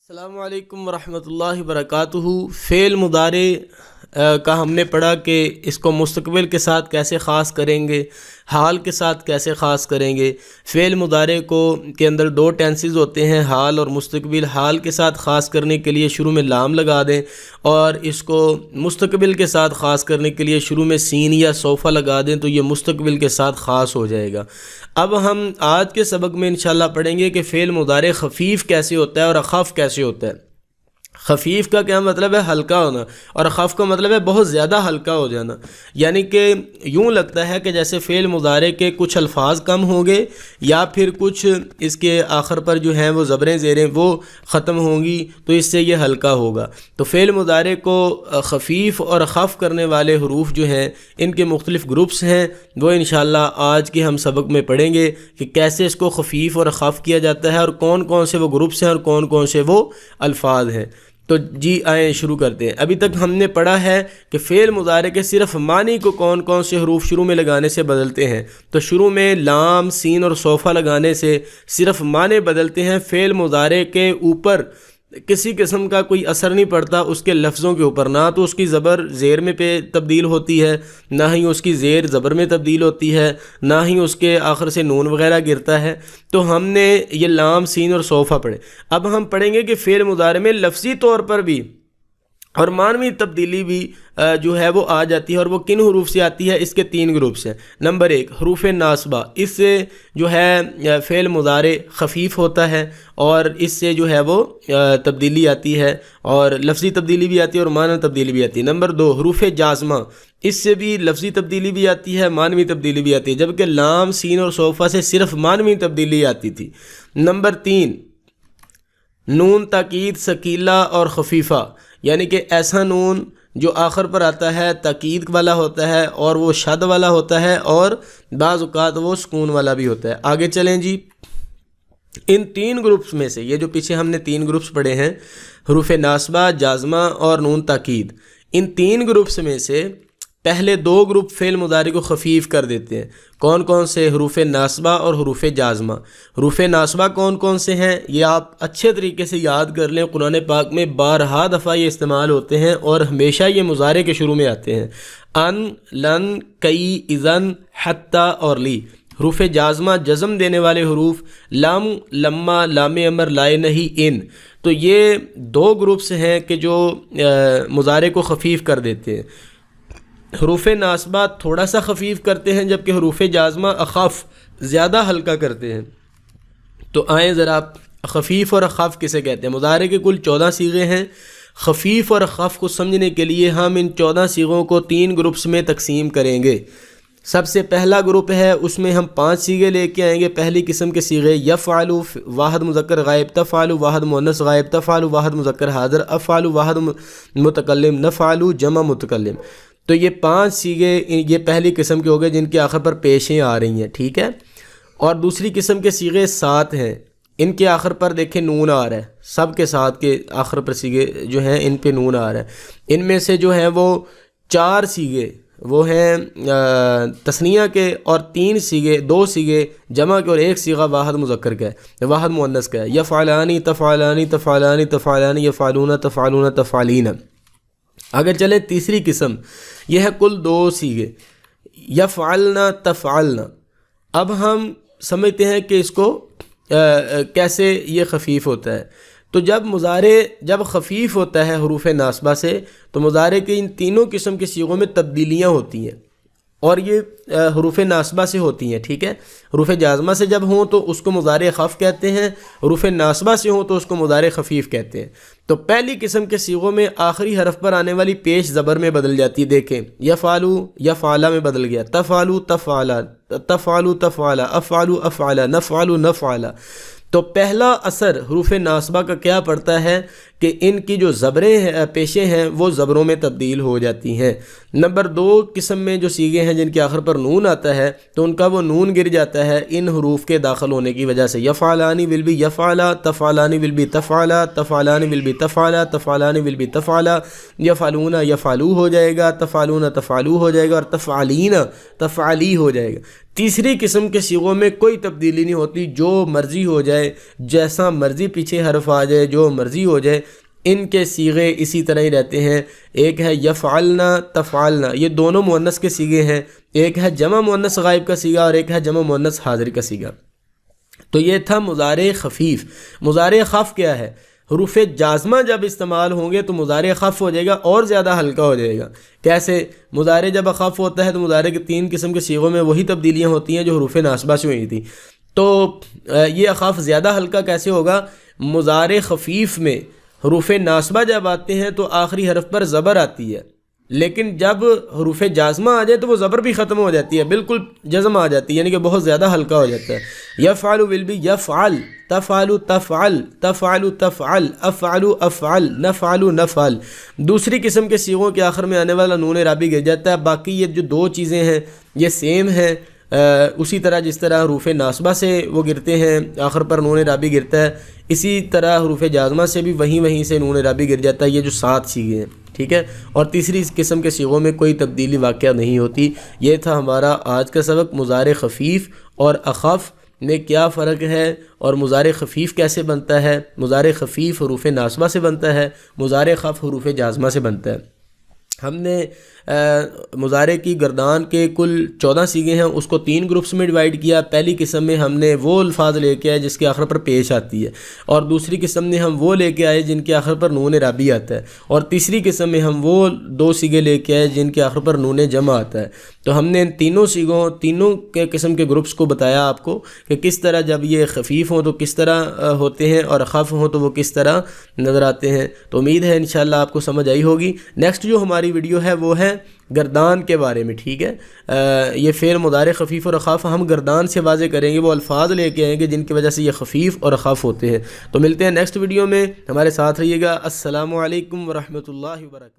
السلام علیکم ورحمۃ اللہ وبرکاتہ۔ فعل مضارع کا ہم نے پڑھا کہ اس کو مستقبل کے ساتھ کیسے خاص کریں گے، حال کے ساتھ کیسے خاص کریں گے۔ فعل مضارع کے اندر دو ٹینسز ہوتے ہیں، حال اور مستقبل۔ حال کے ساتھ خاص کرنے کے لیے شروع میں لام لگا دیں، اور اس کو مستقبل کے ساتھ خاص کرنے کے لیے شروع میں سین یا صوفہ لگا دیں تو یہ مستقبل کے ساتھ خاص ہو جائے گا۔ اب ہم آج کے سبق میں انشاءاللہ پڑھیں گے کہ فعل مضارع خفیف کیسے ہوتا ہے اور اخف کیسے ہوتا ہے۔ خفیف کا کیا مطلب ہے؟ ہلکا ہونا، اور اخف کا مطلب ہے بہت زیادہ ہلکا ہو جانا، یعنی کہ یوں لگتا ہے کہ جیسے فعل مضارع کے کچھ الفاظ کم ہوں گے یا پھر کچھ اس کے آخر پر جو ہیں وہ زبریں زیریں وہ ختم ہوں گی تو اس سے یہ ہلکا ہوگا۔ تو فعل مضارع کو خفیف اور اخف کرنے والے حروف جو ہیں ان کے مختلف گروپس ہیں، وہ انشاءاللہ آج کے ہم سبق میں پڑھیں گے کہ کیسے اس کو خفیف اور اخف کیا جاتا ہے اور کون کون سے وہ گروپس ہیں اور کون کون سے وہ الفاظ ہیں۔ تو جی آئیں شروع کرتے ہیں۔ ابھی تک ہم نے پڑھا ہے کہ فعل مضارع کے صرف معنی کو کون کون سے حروف شروع میں لگانے سے بدلتے ہیں۔ تو شروع میں لام، سین اور صوفہ لگانے سے صرف معنی بدلتے ہیں، فعل مضارع کے اوپر کسی قسم کا کوئی اثر نہیں پڑتا، اس کے لفظوں کے اوپر نہ تو اس کی زبر زیر میں پہ تبدیل ہوتی ہے، نہ ہی اس کی زیر زبر میں تبدیل ہوتی ہے، نہ ہی اس کے آخر سے نون وغیرہ گرتا ہے۔ تو ہم نے یہ لام، سین اور صوفہ پڑھے۔ اب ہم پڑھیں گے کہ فعل مضارع میں لفظی طور پر بھی اور معنوی تبدیلی بھی جو ہے وہ آ جاتی ہے، اور وہ کن حروف سے آتی ہے؟ اس کے تین گروپس ہیں۔ نمبر ایک حروف ناصبہ، اس سے جو ہے فعل مضارع خفیف ہوتا ہے اور اس سے جو ہے وہ تبدیلی آتی ہے، اور لفظی تبدیلی بھی آتی ہے اور معنوی تبدیلی بھی آتی ہے۔ نمبر دو حروف جازمہ، اس سے بھی لفظی تبدیلی بھی آتی ہے، معنوی تبدیلی بھی آتی ہے، جبکہ لام، سین اور صوفہ سے صرف معنوی تبدیلی آتی تھی۔ نمبر تین نون تاکید ثقیلہ اور خفیفہ، یعنی کہ ایسا نون جو آخر پر آتا ہے تاکید والا ہوتا ہے اور وہ شد والا ہوتا ہے، اور بعض اوقات وہ سکون والا بھی ہوتا ہے۔ آگے چلیں جی، ان تین گروپس میں سے، یہ جو پیچھے ہم نے تین گروپس پڑھے ہیں، حروف ناصبہ، جازمہ اور نون تاکید، ان تین گروپس میں سے پہلے دو گروپ فعل مضارع کو خفیف کر دیتے ہیں۔ کون کون سے؟ حروف ناصبہ اور حروف جازمہ۔ حروف ناصبہ کون کون سے ہیں یہ آپ اچھے طریقے سے یاد کر لیں، قرآن پاک میں بارہا دفعہ یہ استعمال ہوتے ہیں اور ہمیشہ یہ مضارع کے شروع میں آتے ہیں۔ ان، لن، کئی، اذن، حتی اور لی۔ حروف جازمہ جزم دینے والے حروف لم، لما، لام امر، لائے نہیں، ان۔ تو یہ دو گروپس ہیں کہ جو مضارع کو خفیف کر دیتے ہیں۔ حروف ناصبہ تھوڑا سا خفیف کرتے ہیں، جبکہ حروف جازمہ اخف زیادہ ہلکا کرتے ہیں۔ تو آئیں ذرا خفیف اور اخف کسے کہتے ہیں۔ مضارع کے کل 14 صیغے ہیں۔ خفیف اور اخف کو سمجھنے کے لیے ہم ان 14 صیغوں کو 3 گروپس میں تقسیم کریں گے۔ سب سے پہلا گروپ ہے، اس میں ہم 5 صیغے لے کے آئیں گے۔ پہلی قسم کے صیغے یفعل واحد مذکر غائب، تفعل واحد مؤنث غائب، تفعل واحد مذکر حاضر، افعل واحد متکلم، نفعل جمع متکلم۔ تو یہ 5 صیغے یہ پہلی قسم کے ہو گئے جن کے آخر پر پیشیں آ رہی ہیں، ٹھیک ہے۔ اور دوسری قسم کے صیغے 7 ہیں، ان کے آخر پر دیکھیں نون آ رہا ہے، سب کے ساتھ کے آخر پر صیغے جو ہیں ان پہ نون آ رہا ہے۔ ان میں سے جو ہیں وہ 4 صیغے وہ ہیں تثنیہ کے، اور 3 صیغے، 2 صیغے جمع کے، اور 1 صیغہ واحد مذکر کا ہے، واحد مؤنث کا ہے۔ یفعلانی، تفعلانی، تفعلانی، تفعلانی، یفعلون، تفعلون، تفعلین۔ اگر چلیں تیسری قسم، یہ ہے کل 2 صیغے، یفعلنا، تفعلنا۔ اب ہم سمجھتے ہیں کہ اس کو کیسے یہ خفیف ہوتا ہے۔ تو جب مضارع جب خفیف ہوتا ہے حروف ناصبہ سے، تو مضارع کے ان تینوں قسم کے صیغوں میں تبدیلیاں ہوتی ہیں، اور یہ حروف ناصبہ سے ہوتی ہیں، ٹھیک ہے۔ حروف جازمہ سے جب ہوں تو اس کو مضارع خف کہتے ہیں، حروف ناصبہ سے ہوں تو اس کو مضارع خفیف کہتے ہیں۔ تو پہلی قسم کے صیغوں میں آخری حرف پر آنے والی پیش زبر میں بدل جاتی ہے، دیکھیں یفعلو یفعلا میں بدل گیا، تفعلو تفعلا، تفعلو تفعلا، افعلو افعلا، نفعلو نفعلا۔ تو پہلا اثر حروف ناصبہ کا کیا پڑتا ہے کہ ان کی جو زبریں ہیں، پیشیں ہیں، وہ زبروں میں تبدیل ہو جاتی ہیں۔ نمبر 2 قسم میں جو سیغے ہیں جن کے آخر پر نون آتا ہے تو ان کا وہ نون گر جاتا ہے ان حروف کے داخل ہونے کی وجہ سے. یفعلانی ول بی یفعلا، تفعلانی ول بی تفعلا، تفعلانی ول بی تفعلا، تفعلانی ول بی تفعلا، یفعلون یفعلو ہو جائے گا، تفعلون تفعلو ہو جائے گا، اور تفعلین تفعلی ہو جائے گا. تیسری قسم کے صیغوں میں کوئی تبدیلی نہیں ہوتی، جو مرضی ہو جائے، جیسا مرضی پیچھے حرف آ جائے، جو مرضی ہو جائے، ان کے صیغے اسی طرح ہی رہتے ہیں. ایک ہے یفعلنا تفعلنا، یہ دونوں مؤنث کے صیغے ہیں. ایک ہے جمع مؤنث غائب کا صیغہ اور ایک ہے جمع مؤنث حاضر کا صیغہ. تو یہ تھا مضارع خفیف. مضارع خف کیا ہے؟ حروف جازمہ جب استعمال ہوں گے تو مضارع خف ہو جائے گا اور زیادہ ہلکا ہو جائے گا. کیسے؟ مضارع جب خف ہوتا ہے تو مضارع کے 3 قسم کے صیغوں میں وہی تبدیلیاں ہوتی ہیں جو حروف ناصبہ سے ہوئی تھی. تو یہ خف زیادہ ہلکا کیسے ہوگا؟ مضارع خفیف میں حروف ناصبہ جب آتے ہیں تو آخری حرف پر زبر آتی ہے، لیکن جب حروف جازمہ آ جائے تو وہ زبر بھی ختم ہو جاتی ہے، بالکل جزم آ جاتی ہے، یعنی کہ بہت زیادہ ہلکا ہو جاتا ہے. یفعل ول بی یفعل، تفعل تفعل، تفعل تفعل، افعل افعل، نفعل نفعل. دوسری قسم کے صیغوں کے آخر میں آنے والا نون اعرابی گر جاتا ہے. باقی یہ جو 2 چیزیں ہیں یہ سیم ہیں، اسی طرح جس طرح حروف ناصبہ سے وہ گرتے ہیں آخر پر نون اعرابی گرتا ہے، اسی طرح حروف جازمہ سے بھی وہیں سے نون اعرابی گر جاتا ہے. یہ جو 7 صیغے ہیں، ٹھیک ہے. اور تیسری قسم کے صیغوں میں کوئی تبدیلی واقعہ نہیں ہوتی. یہ تھا ہمارا آج کا سبق. مضارع خفیف اور اخف میں کیا فرق ہے، اور مضارع خفیف کیسے بنتا ہے. مضارع خفیف حروف ناصبہ سے بنتا ہے، مضارع خف حروف جازمہ سے بنتا ہے. ہم نے مضارع کی گردان کے کل 14 صیغے ہیں، اس کو 3 گروپس میں ڈیوائیڈ کیا. پہلی قسم میں ہم نے وہ الفاظ لے کے آئے جس کے آخر پر پیش آتی ہے، اور دوسری قسم میں ہم وہ لے کے آئے جن کے آخر پر نون اعرابی آتا ہے، اور تیسری قسم میں ہم وہ 2 صیغے لے کے آئے جن کے آخر پر نون جمع آتا ہے. تو ہم نے ان تینوں کے قسم کے گروپس کو بتایا آپ کو کہ کس طرح جب یہ خفیف ہوں تو کس طرح ہوتے ہیں، اور خف ہوں تو وہ کس طرح نظر آتے ہیں. تو امید ہے انشاءاللہ آپ کو سمجھ آئی ہوگی. نیکسٹ جو ہماری ویڈیو ہے وہ ہے گردان کے بارے میں، ٹھیک ہے. یہ فعل مضارع خفیف اور خف ہم گردان سے واضح کریں گے، وہ الفاظ لے کے آئیں گے جن کی وجہ سے یہ خفیف اور خف ہوتے ہیں. تو ملتے ہیں نیکسٹ ویڈیو میں، ہمارے ساتھ رہیے گا. السلام علیکم ورحمۃ اللہ وبرکاتہ.